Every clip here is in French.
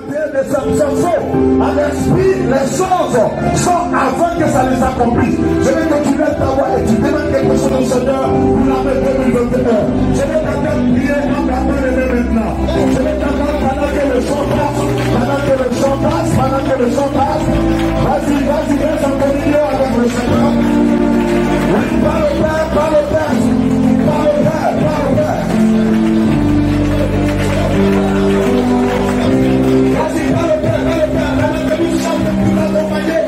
de Samson, à l'esprit, les choses sont avant que ça les accomplisse. Je vais que tu lèves ta voix et tu demandes quelque chose au Seigneur pour l'année 2021. Je vais t'entendre prier en gardant les mains maintenant. Je vais t'entendre pendant que le chant passe, pendant que le chant passe, pendant que le chant passe. Vas-y, reste en communion avec le Seigneur. Oui, par le Père, par le Père, par le Père, par le Père. Vas-y, par le Père, pendant que nous chantons pour l'accompagner.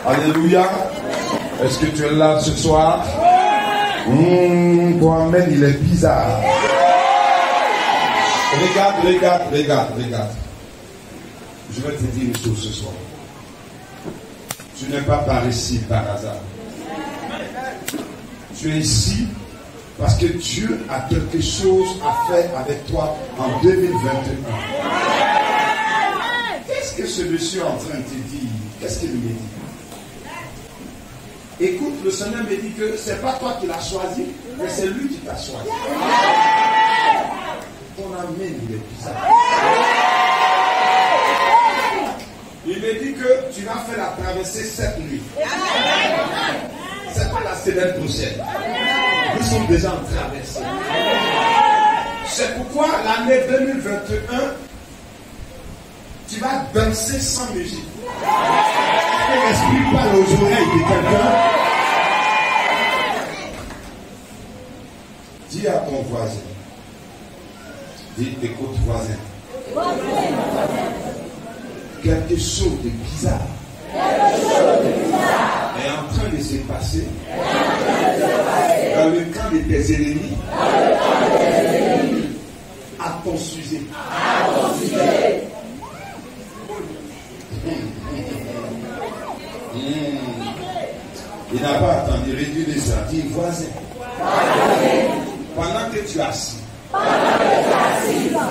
Alléluia. Est-ce que tu es là ce soir? Toi-même, il est bizarre. Regarde. Je vais te dire une chose ce soir. Tu n'es pas par ici par hasard. Tu es ici parce que Dieu a quelque chose à faire avec toi en 2021. Qu'est-ce que ce monsieur est en train de te dire? Qu'est-ce qu'il me dit? Écoute, le Seigneur me dit que c'est pas toi qui l'as choisi, mais c'est lui qui t'a choisi. Ton amen, il est bizarre. Il me dit que tu vas faire la traversée cette nuit. C'est pas la semaine prochaine. Nous sommes déjà en traversée. C'est pourquoi l'année 2021, tu vas danser sans musique. L'esprit parle aux oreilles de quelqu'un. Dis à ton voisin. Dis, écoute voisin. Quelque chose de bizarre est en train de se passer dans le camp de tes ennemis à ton sujet. Il n'a pas attendu, réduire ça. Dis voisin. Pendant que tu es assis,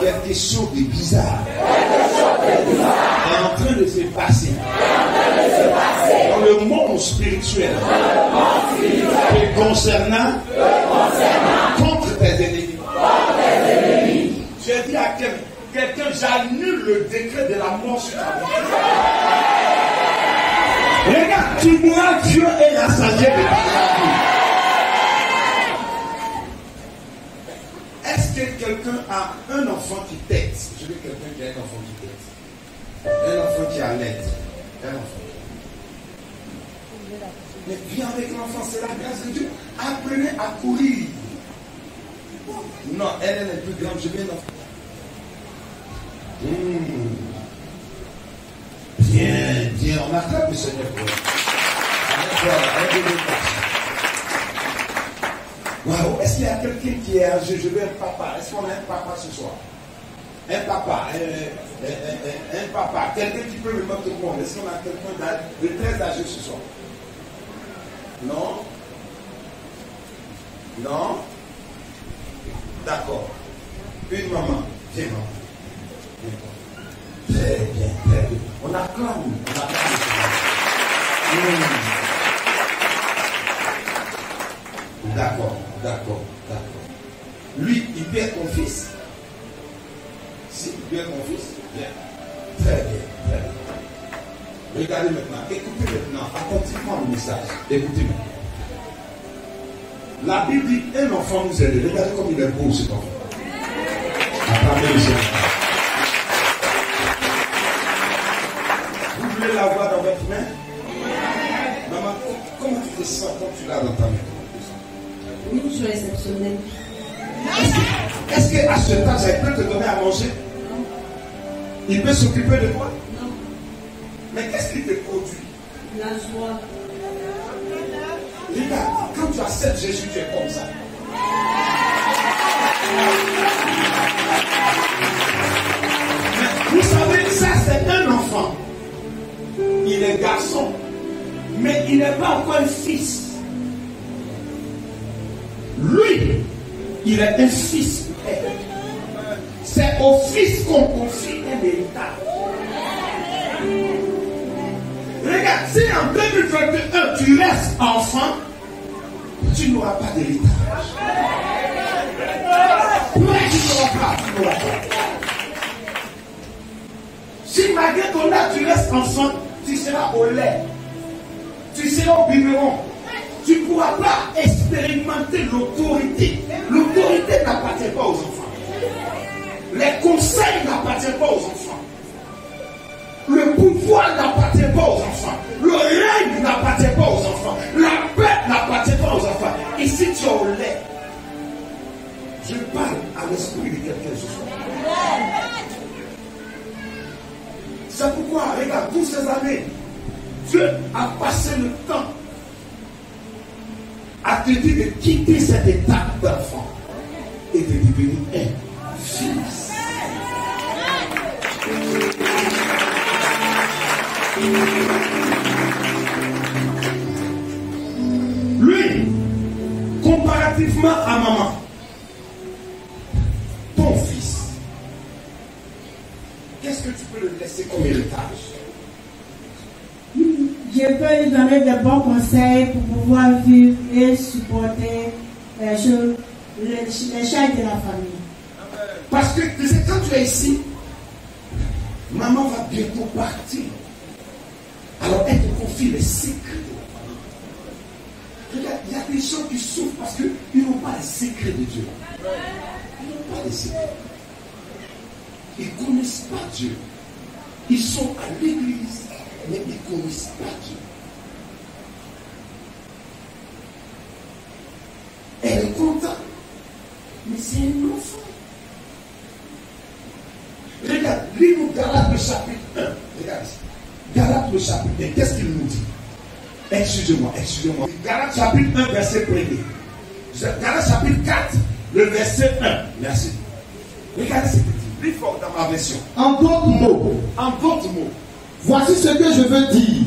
quelque chose de bizarre est en train de se passer dans le monde spirituel te concernant contre tes ennemis. J'ai dit à quelqu'un, j'annule le décret de la mort sur ta vie. Regarde, tu mourras, Dieu est la sagesse de ta vie. que quelqu'un a un enfant qui tête? Je veux quelqu'un qui a un enfant qui tête. Un enfant qui a l'aide. Un enfant. Mais viens avec l'enfant, c'est la grâce de Dieu. Apprenez à courir. Non, elle est plus grande, je veux un enfant. Bien, bien, on acclame le Seigneur pour elle. Wow, est-ce qu'il y a quelqu'un qui est âgé? Je veux un papa. Est-ce qu'on a un papa ce soir? Un papa, un papa, quelqu'un qui peut me mettre au monde. Est-ce qu'on a quelqu'un de très âgé ce soir? Non? Non? D'accord. Une maman. Viens, maman. Très bien, très bien. On acclame. D'accord, d'accord, d'accord. Lui, il perd ton fils? Si, il perd ton fils? Bien. Très bien, très bien. Regardez maintenant, écoutez maintenant, attentivement le message. Écoutez-moi. La Bible dit un enfant nous aide. Regardez comme il est beau cet enfant. Attendez le Seigneur. Vous voulez l'avoir dans votre main? Maman, comment tu te sens quand tu l'as dans ta main? Oui, je suis exceptionnelle. Est-ce qu'à ce temps, ça peut te donner à manger? Non. Il peut s'occuper de toi? Non. Mais qu'est-ce qui te produit? La joie. Regarde, quand tu acceptes Jésus, tu es comme ça. Mais vous savez, ça c'est un enfant. Il est garçon, mais il n'est pas encore un fils. Lui, il est un fils. C'est au fils qu'on confie un héritage. Regarde, si en 2021 tu restes enfant, tu n'auras pas d'héritage. Tu n'auras pas. Si malgré ton âge tu restes enfant, tu seras au lait. Tu seras au biberon. Tu ne pourras pas expérimenter l'autorité. L'autorité n'appartient pas aux enfants. Les conseils n'appartiennent pas aux enfants. Le pouvoir n'appartient pas aux enfants. Le règne n'appartient pas aux enfants. La paix n'appartient pas aux enfants. Et si tu es au lait, je parle à l'esprit de quelqu'un ce soir. C'est pourquoi, regarde, toutes ces années, Dieu a passé le temps à te dire de quitter cette étape d'enfant et de devenir un fils. Lui, comparativement à maman, ton fils, qu'est-ce que tu peux le laisser comme héritage? Je peux lui donner de bons conseils pour pouvoir vivre et supporter les choses, les charges de la famille. Parce que tu sais, quand tu es ici, maman va bientôt partir. Alors elle te confie les secrets de la famille. Regarde, il y a des gens qui souffrent parce qu'ils n'ont pas les secrets de Dieu. Ils n'ont pas les secrets. Ils ne connaissent pas Dieu. Ils sont à l'église, mais ils ne connaissent pas Dieu. Elle est contente, mais c'est un enfant. Regarde, lis-nous Galates le chapitre 1. Regarde ici. Galates le chapitre 1. Qu'est-ce qu'il nous dit? Excusez-moi. Galates chapitre 1, verset 1er. Galates chapitre 4, le verset 1. Merci. Regardez ce que dit. Lis fort dans ma version. En d'autres mots, voici ce que je veux dire.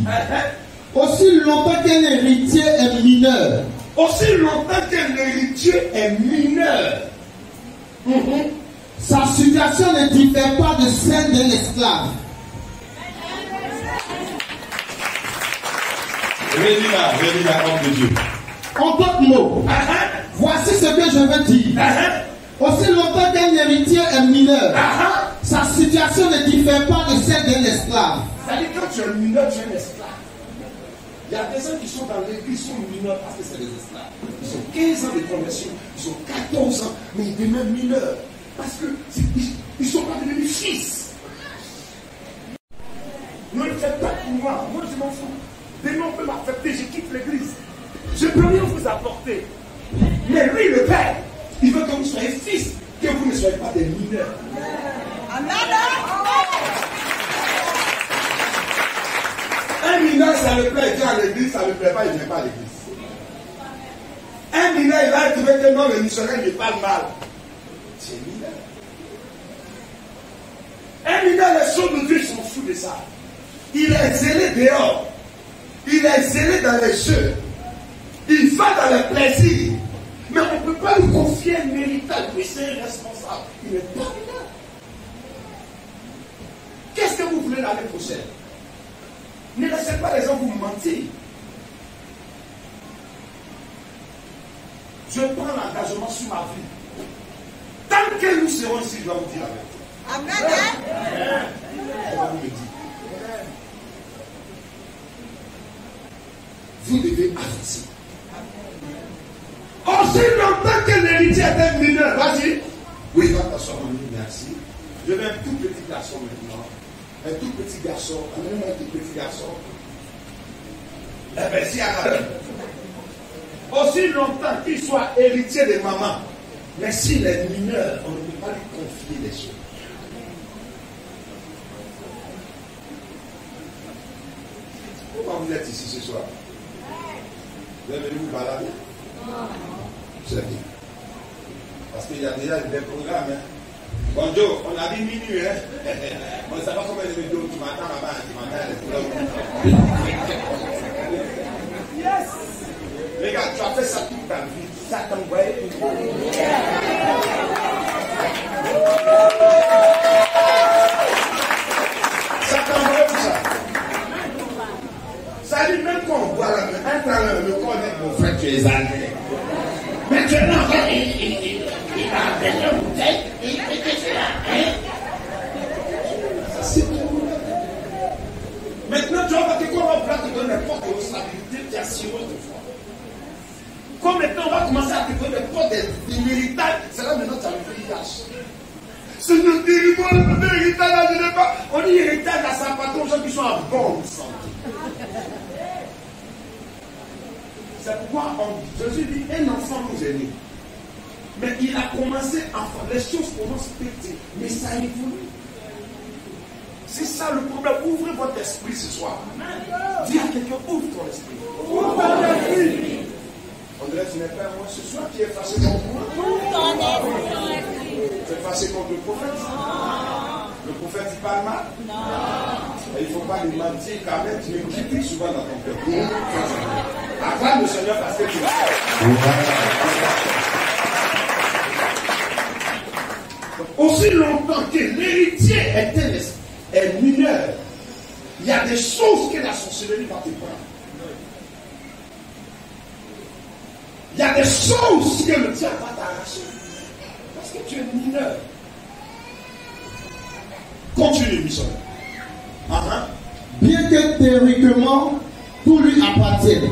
Aussi longtemps qu'un héritier est mineur. Aussi longtemps qu'un héritier est mineur. Sa situation ne diffère pas de celle d'un esclave. Rédis-la, homme de Dieu. En d'autres mots, voici ce que je veux dire. Aussi longtemps qu'un héritier est mineur, sa situation ne diffère pas de celle d'un esclave. C'est-à-dire que quand tu es mineur, tu es un esclave. Il y a des gens qui sont dans l'église, qui sont mineurs parce que c'est des esclaves. Ils ont 15 ans de conversion, ils ont 14 ans, mais ils demeurent mineurs. Parce qu'ils ne sont pas devenus fils. Ne le faites pas pour moi. Moi, je m'en fous. Demain, on peut m'affecter, je quitte l'église. Je ne peux rien vous apporter. Mais lui, le Père, il veut que vous soyez fils, que vous ne soyez pas des mineurs. Amen. Un mineur, ça le plaît, il vient à l'église, ça ne le plaît pas, il ne vient pas à l'église. Un mineur, il va trouver que non, le missionnaire ne parle mal. C'est mineur. Un mineur, les choses de Dieu, s'en fout de ça. Il est zélé dehors. Il est zélé dans les jeux. Il va dans le plaisir. Mais on ne peut pas lui confier un héritage. Lui, c'est un responsable. Il n'est pas mineur. Qu'est-ce que vous voulez l'année prochaine? Ne laissez pas les gens vous mentir. Je prends l'engagement sur ma vie. Tant que nous serons ici, je dois vous dire la vérité. Amen. Je vais vous le dire. Vous devez avancer. Aussi longtemps que l'héritier était mineur, vas-y. Oui, va t'asseoir, merci. Je veux un tout petit garçon maintenant. Un tout petit garçon. Amenez-moi un tout petit garçon. Eh bien, si aussi longtemps qu'il soit héritier de maman, mais s'il est mineur, on ne peut pas lui confier des choses. Pourquoi vous êtes ici ce soir? Vous êtes venu vous balader? C'est bien. Parce qu'il y a déjà des programmes. Hein. Bonjour, on a dit minuit. Hein? On ne sait pas combien de vidéos tu m'attends là-bas. Tu m'attends. Yes! Regarde, tu as fait ça toute ta vie. Ça t'envoie. Ça t'envoie tout ça. Ça dit même quand on voit un temps le corps avec mon frère, tu es allé. Maintenant, il a appelé un bouteille, il était là. C'est tout. Maintenant, tu vas voir que quand on va te donner n'importe quelle stabilité, tu as si haut de foi. Comme maintenant, on va commencer à te donner n'importe des héritages, c'est là maintenant que tu as le héritage. Ce ne dit pas le héritage, là, je n'ai pas. On dit héritage à sa patron, aux gens qui sont en bonne santé. C'est pourquoi Jésus dit un enfant nous est né. Mais il a commencé enfant. Les choses commencent petites, mais ça évolue. C'est ça le problème. Ouvrez votre esprit ce soir. Dis à quelqu'un, ouvre ton esprit. Ouvre ton esprit. On dirait que tu n'es pas moi ce soir qui est fâché contre moi. Tu es fâché contre le prophète. Le prophète il parle mal. Et il ne faut pas lui mentir quand même. Tu me critiques souvent dans ton cœur. Acclame le Seigneur parce que tu l'as. Aussi longtemps que l'héritier est mineur, il y a des choses que la sorcellerie va te prendre. Il y a des choses que le diable va t'arracher. Parce que tu es mineur. Continue, missionnaire. Bien que théoriquement, tout lui appartienne.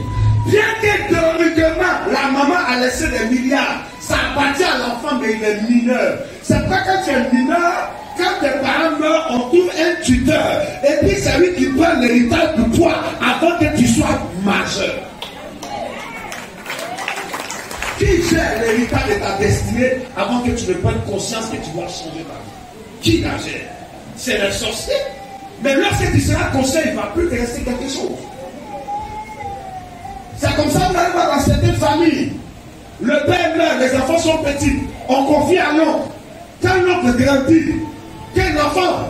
Bien que théoriquement, la maman a laissé des milliards, ça appartient à l'enfant, mais il est mineur. C'est pas quand tu es mineur, quand tes parents meurent, on trouve un tuteur. Et puis c'est lui qui prend l'héritage de toi avant que tu sois majeur. Qui gère l'héritage de ta destinée avant que tu ne prennes conscience que tu dois changer ta vie? Qui la gère? C'est le sorcier. Mais lorsque tu seras conscient, il ne va plus te rester quelque chose. C'est comme ça qu'on arrive dans certaines familles. Le père meurt, les enfants sont petits. On confie à l'oncle. Quand l'oncle grandit, quand l'enfant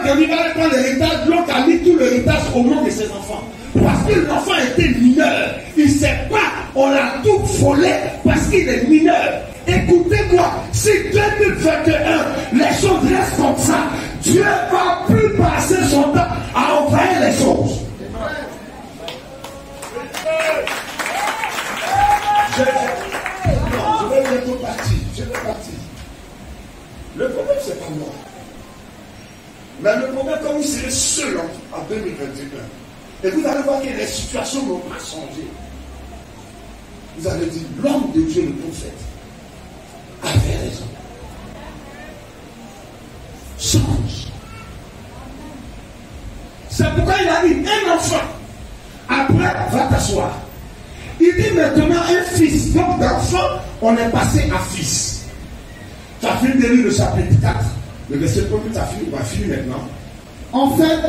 grandit, va prendre l'héritage, l'oncle a mis tout l'héritage au nom de ses enfants. Parce que l'enfant était mineur. Il ne sait pas, on l'a tout volé parce qu'il est mineur. Écoutez-moi, si 2021, les choses restent comme ça, Dieu ne va plus passer son temps à envahir les choses. Je vais bientôt partir. Je vais partir. Le problème, c'est pas moi. Mais le problème, quand vous serez seul en 2021, Et vous allez voir que les situations n'ont pas changé. Vous allez dire, l'homme de Dieu, le prophète, avait raison. Change. C'est pourquoi il a dit, un enfant, après, va t'asseoir. Il dit maintenant un fils. Donc d'enfant, on est passé à fils. Tu as fini de lire le chapitre 4. Le verset 1, tu as fini, on va finir maintenant. En fait,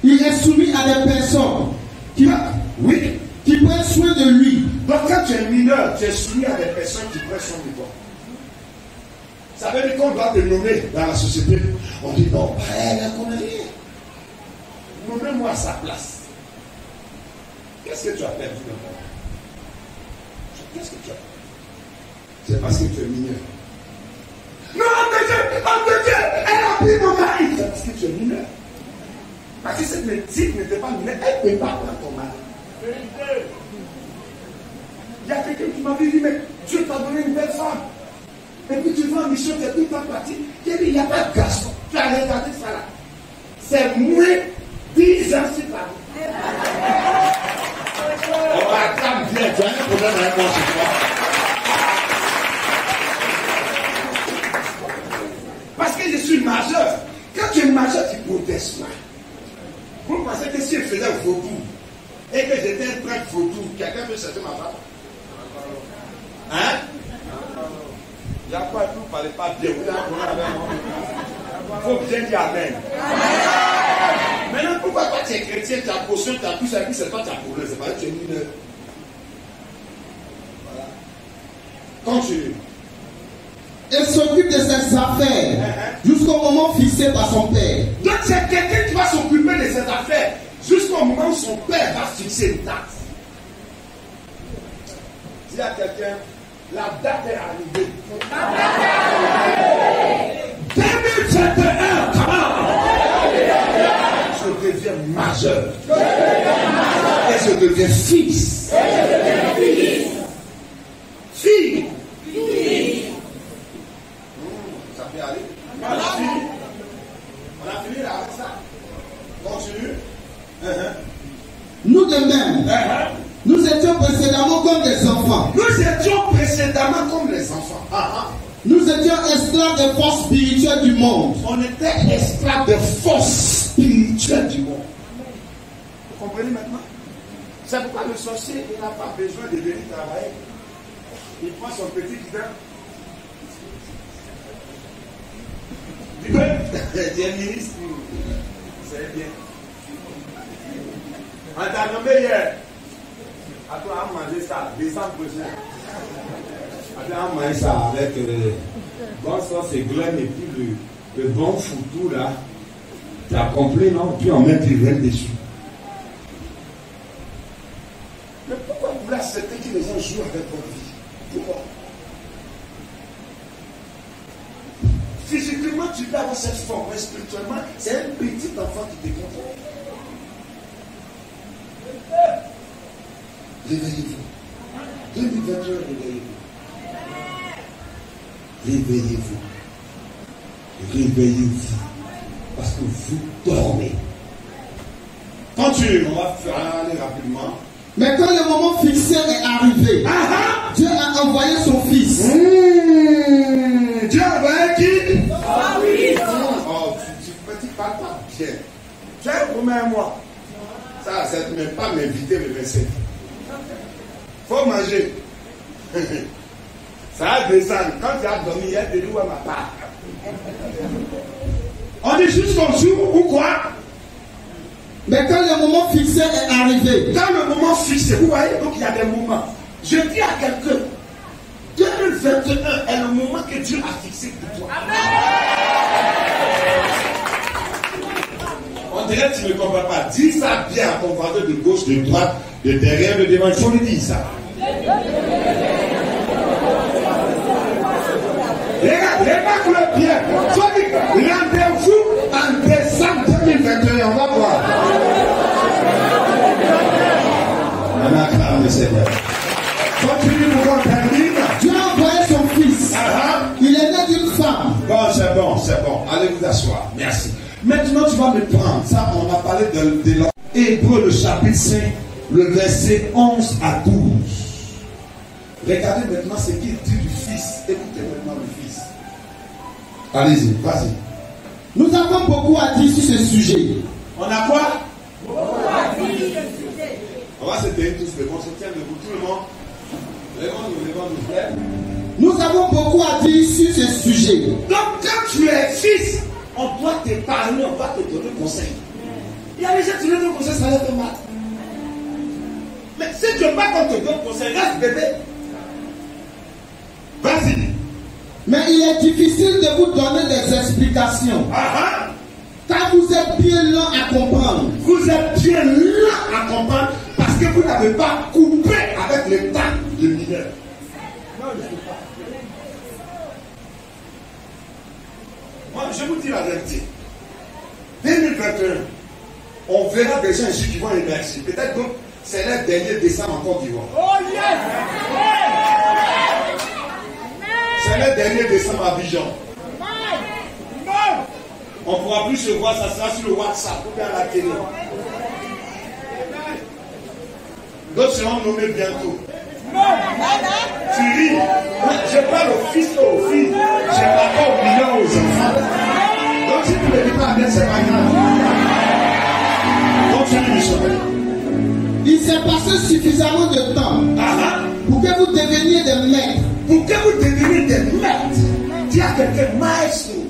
il est soumis à des personnes qui prennent soin de lui. Donc quand tu es mineur, tu es soumis à des personnes qui prennent soin de toi. Ça veut dire qu'on doit te nommer dans la société. On dit non, elle ne connaît rien. Nommez-moi à sa place. Qu'est-ce que tu as perdu dans ton vie? Qu'est-ce que tu as perdu? C'est parce que tu es mineur. Non, homme de Dieu, elle a pris mon mari. C'est parce que tu es mineur. Parce que cette médecine n'était pas mineure, elle ne peut pas prendre ton mari. Il y a quelqu'un qui m'avait dit, mais Dieu t'a donné une belle femme. Et puis tu vas en mission, tu es tout en partie. Il dit, il n'y a pas de garçon. Tu as regardé ça là. C'est moins 10 ans c'est pas. On va attendre bien, tu as un problème avec moi chez toi. Parce que je suis majeur. Quand tu es majeur, tu protestes pas. Vous pensez que si je faisais un vaudou et que j'étais un prêtre vaudou, quelqu'un peut chercher ma femme? Hein? Il n'y a pas tout, parlez pas bien. Il faut bien dire Amen. Maintenant, pourquoi toi tu es chrétien, tu as potion, tu as tout ça, c'est toi qui as problème, c'est pas que tu es mineur. Voilà. Continue. Elle s'occupe de ses affaires jusqu'au moment fixé par son père. Donc c'est quelqu'un qui va s'occuper de ses affaires jusqu'au moment où son père va fixer une date. Dis à quelqu'un, la date est arrivée. 2021, comment? Je deviens majeur. Et je deviens fils. Fille. Ça peut aller. On a fini là avec ça. Continue. Nous de même, nous étions précédemment comme des enfants. Nous étions précédemment comme les enfants. Nous étions esclaves des forces spirituelles du monde. On était esclaves des forces spirituelles du monde. Vous comprenez maintenant? C'est pourquoi le sorcier n'a pas besoin de venir travailler. Il prend son petit guidon. Tu es ministre. C'est bien. On t'a nommé hier. À toi, on a mangé ça. Décembre prochain. On a mangé ça avec bon sauce et glène et puis le bon foutou là. Tu as compris, non? Puis on met du vin dessus. Mais pourquoi vous voulez accepter que les gens jouent avec votre vie? Pourquoi? Physiquement, tu peux avoir cette forme, mais spirituellement, c'est un petit enfant qui te contrôle. Réveillez-vous. 2021, réveillez-vous. Réveillez-vous. Réveillez-vous. Parce que vous dormez. Continue, on va aller rapidement. Mais quand le moment fixé est arrivé, Dieu a envoyé son fils. Dieu a envoyé qui? Oh, tu parles pas bien. Tu as combien de mois? Ça, c'est même pas m'inviter le verset. Faut manger. Ça va descendre. Quand tu as dormi, il y a de l'eau à ma part. On dit jusqu'au jour ou quoi? Mais quand le moment fixé est arrivé, dans le moment fixé, vous voyez, donc il y a des moments. Je dis à quelqu'un, 2021 est le moment que Dieu a fixé pour toi. On dirait que tu ne comprends pas. Dis ça bien à ton voisin de gauche, de droite, de derrière, de devant. Il faut lui dire ça. Regarde-le bien. Rendez-vous en décembre 2021. On va voir. Continue pour qu'on termine. Dieu a envoyé son fils. Il est né d'une femme. Bon, c'est bon. Allez vous asseoir. Merci. Maintenant, tu vas me prendre. Ça, on a parlé de l'homme. Hébreux le chapitre 5, le verset 11 à 12. Regardez maintenant ce qu'il dit du Fils. Écoutez maintenant le Fils. Allez-y, vas-y. Nous avons beaucoup à dire sur ce sujet. On a quoi? Beaucoup à dire sur ce sujet. On va se tenir tous, on se tient debout, tout le monde. Levons-nous, frère. Nous avons beaucoup à dire sur ce sujet. Donc, quand tu es fils, on doit te parler, on va te donner conseil. Il y a des gens qui te donnent conseil, ça lève mal. Mais si tu veux pas qu'on te donne conseil, reste bébé. Vas-y. Mais il est difficile de vous donner des explications. Car vous êtes bien lent à comprendre. Vous êtes bien lent à comprendre parce que vous n'avez pas coupé avec le temps de mineur. Non, je ne sais pas. Moi, je vous dis la vérité. 2021, on verra des gens ici qui vont émerger. Peut-être que c'est leur dernier descente en Côte d'Ivoire. Oh yes! C'est leur dernier décembre à Abidjan. On ne pourra plus se voir, ça sera sur le WhatsApp ou bien à la télé. D'autres seront nommés bientôt. Tu ris. Je parle aux fils et aux filles. Je ne parle pas aux millions aux enfants. Donc si tu ne le dis pas bien, c'est pas grave. Continue, missionnaire. Il s'est passé suffisamment de temps pour que vous deveniez des maîtres. Pour que vous deveniez des maîtres. Dis à quelqu'un, maestro.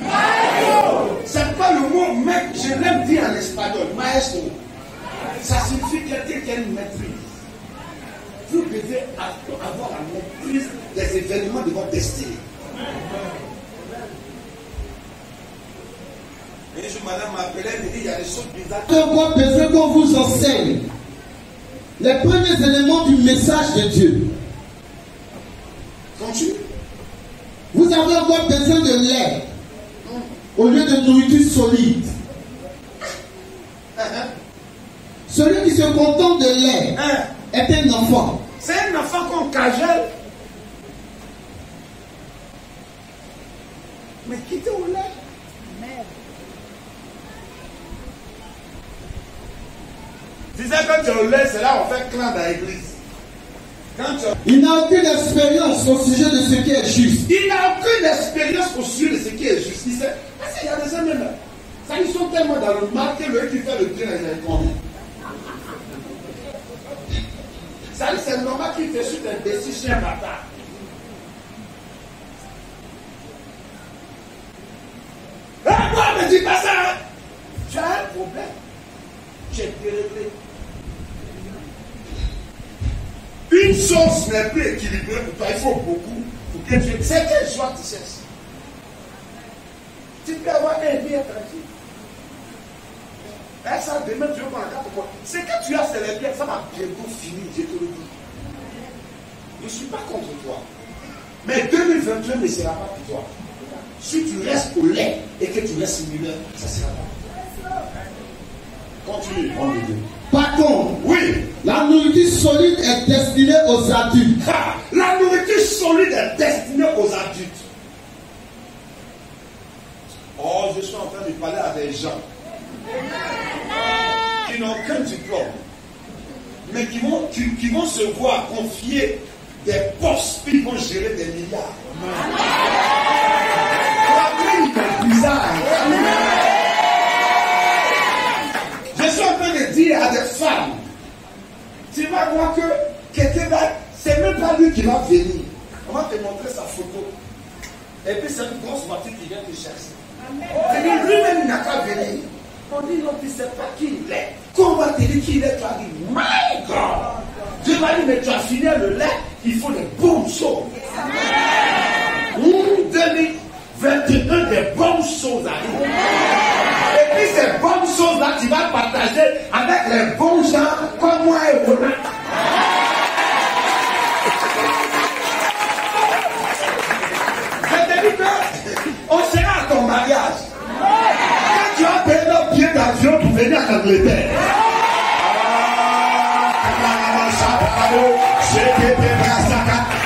Maestro. C'est pas le mot maître, je l'aime dire en espagnol, maestro. Ça signifie quelqu'un qui a une maîtrise. Vous devez avoir la maîtrise des événements de votre destinée. Un jour, madame m'appelait, elle me dit, il y a des choses bizarres. Vous avez besoin qu'on vous enseigne les premiers éléments du message de Dieu. Continue. Vous avez encore besoin de lait au lieu de nourriture solide. Celui qui se contente de lait est un enfant. C'est un enfant qu'on cajole. Mais quittez au lait. Disais quand tu es au lait, c'est là on fait clan dans l'église. Il n'a aucune expérience au sujet de ce qui est juste. Il n'a aucune expérience au sujet de ce qui est juste. Il sait, parce qu'il y a des hommes même. Ça, ils sont tellement dans le mal que le qui fait le bien, il est combien. Ça, c'est normal qu'il fait sur un décis chien bâtard. Ah, moi, me dis pas ça. Hein? Tu as un problème. J'ai déréglé. Une sauce n'est plus équilibrée pour toi. Il faut beaucoup pour que tu... C'est quel choix tu cherches? Tu peux avoir un bien tranquille. Et ça, demain, tu veux prendre la carte pour moi. C'est que tu as célébré, ça va bientôt finir, je te le dis. Je ne suis pas contre toi. Mais 2022 ne sera pas pour toi. Si tu restes au lait et que tu restes mineur, ça ne sera pas. Continue, on le dit. Par contre, oui, la nourriture solide est destinée aux adultes. La nourriture solide est destinée aux adultes. Oh, je suis en train de parler à des gens qui n'ont aucun diplôme, mais qui vont se voir confier des postes, puis ils vont gérer des milliards. C'est bizarre. Je suis en train de dire à des femmes, tu vas voir que quelqu'un va, c'est même pas lui qui va venir. On va te montrer sa photo. Et puis c'est une grosse voiture qui vient te chercher. C'est lui-même il n'a qu'à venir. On dit non, tu ne sais pas qui il est. Quand on va te dire qui il est, tu vas dire, my God! Dieu va dire, mais tu as fini le lait, il faut des bonnes choses. 2021, des bonnes choses arrivent. Et puis ces bonnes choses-là, tu vas partager avec les bons gens comme moi et vous. Je te dis qu'on sera à ton mariage. Quand tu as payé notre billet d'avion pour venir à l'Angleterre.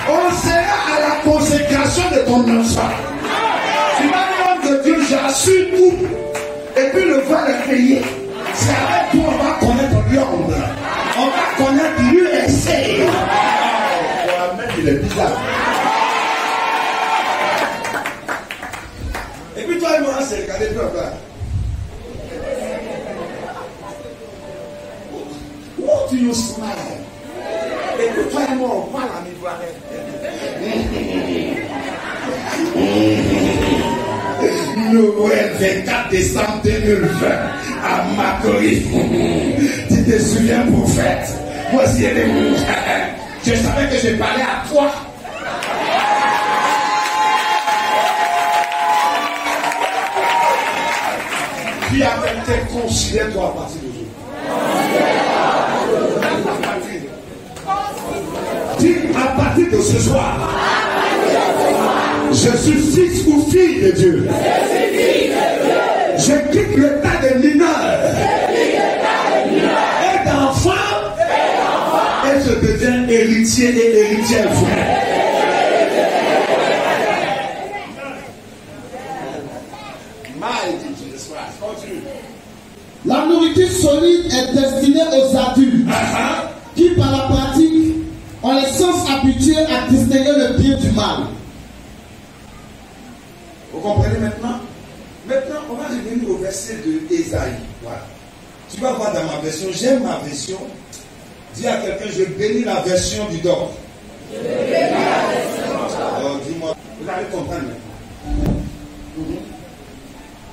On sera à la consécration de ton enfant. Tu vas dire, homme de Dieu, j'assure tout. Et puis le voile est payé. C'est avec toi on va monde. On va connaître l'USA. Mohamed, il est bizarre. Et puis toi et moi, c'est regarder toi là. What do you smile? Et puis toi et moi, on parle à mi-voix. Noël 24 décembre 2020 à Macori. Tu te souviens, prophète? Voici les mots. Je savais que je parlais à toi. Qui a quelqu'un considère-toi à partir d'aujourd'hui? Dis à partir de ce soir. Je suis fils ou fille de Dieu. Je quitte l'état de mineur et d'enfant et je deviens héritier et héritière frère. La nourriture solide est destinée aux adultes qui, par la pratique, ont les sens habitués à distinguer le bien du mal. Vous comprenez maintenant? Maintenant, on va revenir au verset de Ésaïe. Voilà. Tu vas voir dans ma version, j'aime ma version. Dis à quelqu'un, je bénis la version du dor. Je bénis la version du dor. Alors dis-moi, vous allez comprendre maintenant.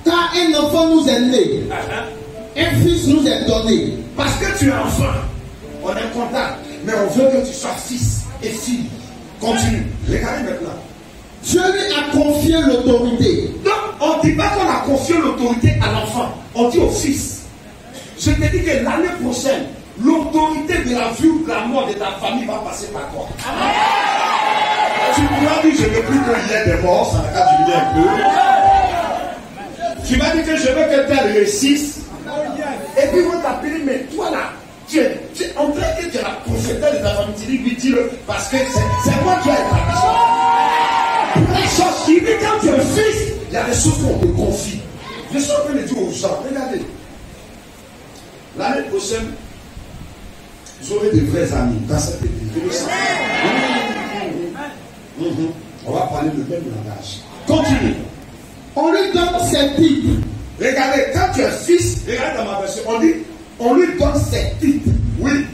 Car un enfant nous est né, un fils nous est donné. Parce que tu es enfant, on est content, mais on veut que tu sois fils et fille. Continue. Regardez maintenant. Dieu lui a confié l'autorité. Donc, on ne dit pas qu'on a confié l'autorité à l'enfant, on dit au fils. Je te dis que l'année prochaine, l'autorité de la vie ou de la mort de ta famille va passer par toi. Tu pourras dire, je ne veux plus qu'il y ait des morts, ça va diminuer un peu. Tu vas dire que je veux que tel réussisse. Et puis, ils vont t'appeler, mais toi là, tu es en train que tu es la prophétesse de ta famille. Tu dis, oui, dis-le, parce que c'est moi qui ai établi ça. Les choses qui disent quand tu es fils, il y a des choses qu'on te confie. Je suis en train de dire aux gens, regardez, l'année prochaine, j'aurai de vrais amis dans cette église. On va parler le même langage. Continue. On lui donne ses titres. Regardez, quand tu es fils, regarde dans ma version, on dit, on lui donne ses titres. Oui.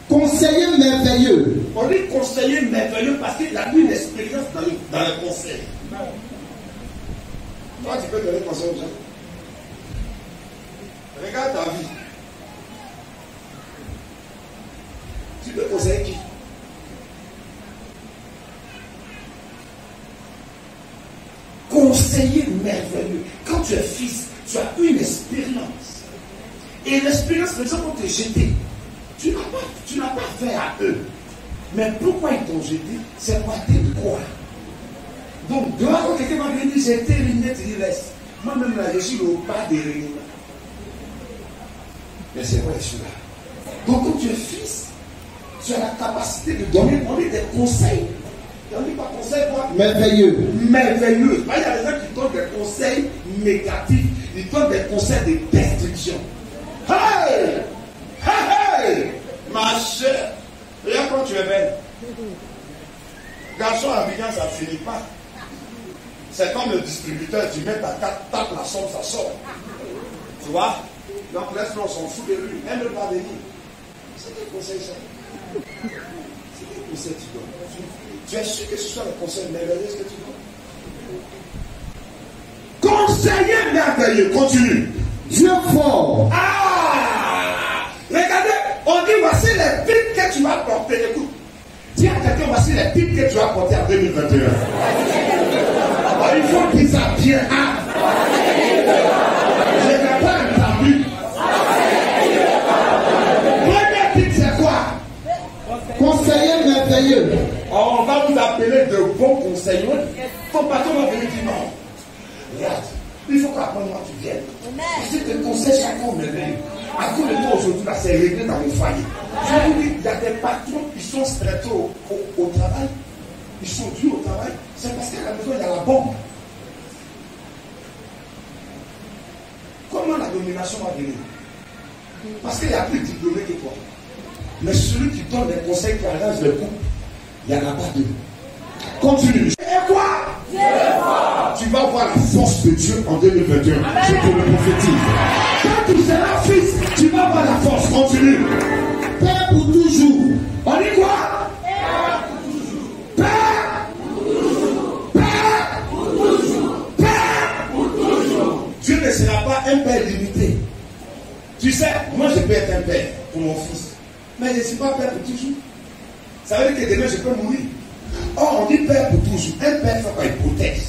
Conseiller merveilleux. On dit conseiller merveilleux parce qu'il a eu une expérience dans le conseil. Toi, tu peux donner conseil aux gens. Regarde ta vie. Tu peux conseiller qui? Conseiller merveilleux. Quand tu es fils, tu as une expérience. Et l'expérience, les gens vont te jeter. Tu n'as pas fait à eux. Mais pourquoi ils t'ont jeté? C'est pour atteindre quoi? Donc, dehors, quand quelqu'un va venir dire, j'ai été éliminé, tu dis, laisse. Moi-même, là, je suis le pas des réunions. Mais c'est vrai, je suis là. Donc, quand tu es fils, tu as la capacité de donner des conseils. On dit pas conseil quoi? Merveilleux. Merveilleux. Il y a des gens qui donnent des conseils négatifs. Ils donnent des conseils de destruction. Hey! Hey! Hey! Ma chère, regarde quand tu es belle. Garçon à Abidjan, ça ne finit pas. C'est comme le distributeur, tu mets ta carte, tape la somme, ça sort. Tu vois? Donc laisse-le, on s'en fout de lui. Elle ne va venir. C'est quel conseil ça? C'est quel conseil tu donnes? Tu es sûr que ce soit le conseil merveilleux que tu donnes? Conseiller merveilleux, continue. Dieu fort. Ah! Regardez, on dit voici les titres que tu vas porter. Écoute, dis à quelqu'un voici les titres que tu vas porter en 2021. Alors, il faut dire ça bien. Ah. Je n'ai pas entendu. Premier titre, c'est quoi? Conseiller merveilleux. On va vous appeler de bons conseillers. Ton patron va venir dire non. Regarde, il faut qu'après moi tu viennes. Je te conseille chaque fois merveilleux. À cause de toi aujourd'hui, là, c'est réglé dans mon foyer. Je vous dis, il y a des patrons qui sont stressés au travail. Ils sont durs au travail. C'est parce qu'à la maison, il y a la bombe. Comment la domination va venir? Parce qu'il y a plus diplômé que toi. Mais celui qui donne des conseils qui arrange le couple, il n'y en a pas deux. Continue. Et quoi? Tu vas voir la force de Dieu en 2021. Amen. Je te le prophétise. Quand tu seras fils, tu vas voir la force. Continue. Père pour toujours. On dit quoi? Père pour toujours. Père pour toujours. Père pour toujours. Dieu ne sera pas un père limité. Tu sais, moi je peux être un père pour mon fils. Mais je ne suis pas père pour toujours. Ça veut dire que demain je peux mourir. Or, on dit père pour toujours. Un père fait quoi? Il protège.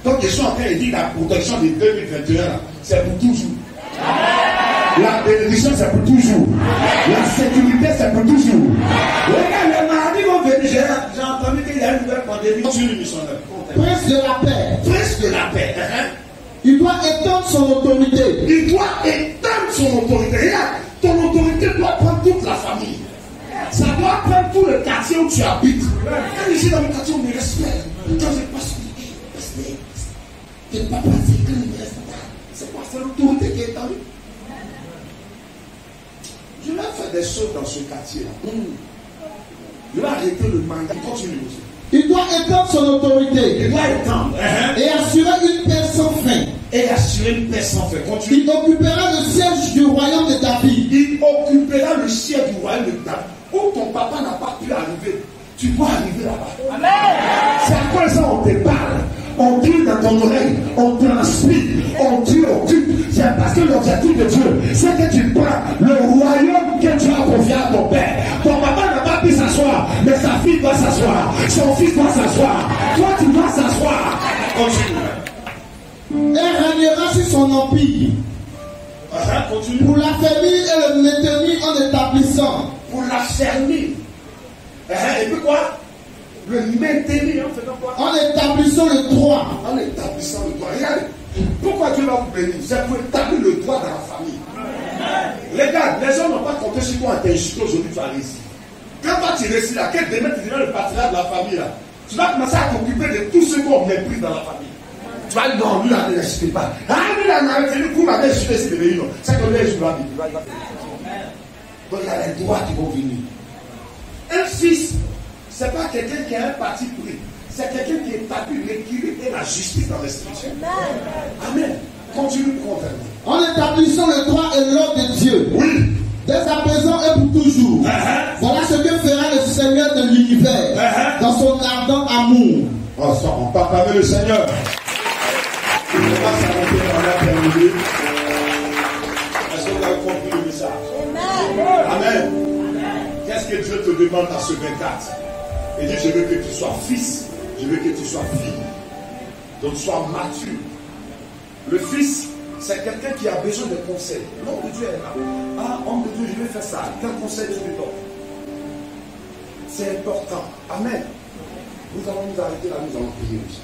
Donc, je suis en train de dire la protection de 2021, c'est pour toujours. La bénédiction, c'est pour toujours. La sécurité, c'est pour toujours. Regarde, les maladies vont venir. J'ai entendu qu'il y a une nouvelle pandémie. Continue, missionnaire. Prince de la paix. Prince de la paix. Il doit étendre son autorité. Il doit étendre son autorité. Regarde, ton autorité doit prendre toute la famille. Ça doit prendre tout le quartier où tu habites. Quand je suis dans le quartier, on me respecte. Quand je passe, tu n'es pas passé, quand il me respecte. C'est quoi? C'est l'autorité qui est étendue. Je vais faire des choses dans ce quartier-là. Je vais arrêter le mandat. Continue aussi. Il doit étendre son autorité. Il doit étendre. Et assurer une paix sans fin. Et assurer une paix sans fin. Continue. Il occupera le siège du royaume de David. Il occupera le siège du royaume de David. Où ton papa n'a pas pu arriver. Tu dois arriver là-bas. Amen. C'est à quoi ça on te parle. On dit dans ton oreille, on transpire, on dit. C'est parce que l'objectif de Dieu, c'est que tu prends le royaume que tu as confié à ton père. Ton papa n'a pas pu s'asseoir, mais sa fille doit s'asseoir. Son fils doit s'asseoir. Toi, tu dois s'asseoir. Continue. Et régnera sur son empire. Continue. Pour l'affermir et le maintenir en établissant. Pour l'affermir. Et puis quoi? Le maintenir en faisant quoi? En établissant le droit. En établissant le droit. Regardez. Pourquoi Dieu va vous bénir? C'est pour établir le droit dans la famille. Regarde, les gens n'ont pas compté sur toi en t'insultant aujourd'hui, tu as réussi. Quand toi tu réussis là, quel demain tu deviens le patriarche de la famille là? Tu vas commencer à t'occuper de tous ceux qu'on méprise dans la famille. Tu vas dire non, lui là, ne l'insulte pas. Ah, lui là, vous m'avez insulté, c'est le non. C'est que lui, je dois vivre. Donc il y a les droits qui vont venir. Un fils, ce n'est pas quelqu'un qui a un parti pris. C'est quelqu'un qui établit l'équilibre et la justice dans l'institution. Amen. Continue de convaincre. En établissant le droit et l'ordre de Dieu. Oui. Dès à présent et pour toujours. Voilà ce que fera le Seigneur de l'univers dans son ardent amour. Oh, ça, on part avec le Seigneur. On va s'arrêter dans la terminée. Est-ce que vous avez compris le message? Amen. Qu'est-ce que Dieu te demande dans ce 24? Il dit, je veux que tu sois fils, je veux que tu sois fille. Donc sois mature. Le fils, c'est quelqu'un qui a besoin de conseils. L'homme de Dieu est là. Ah, homme de Dieu, je vais faire ça. Quel conseil tu lui donnes? C'est important. Amen. Nous allons nous arrêter là, nous allons prier aussi.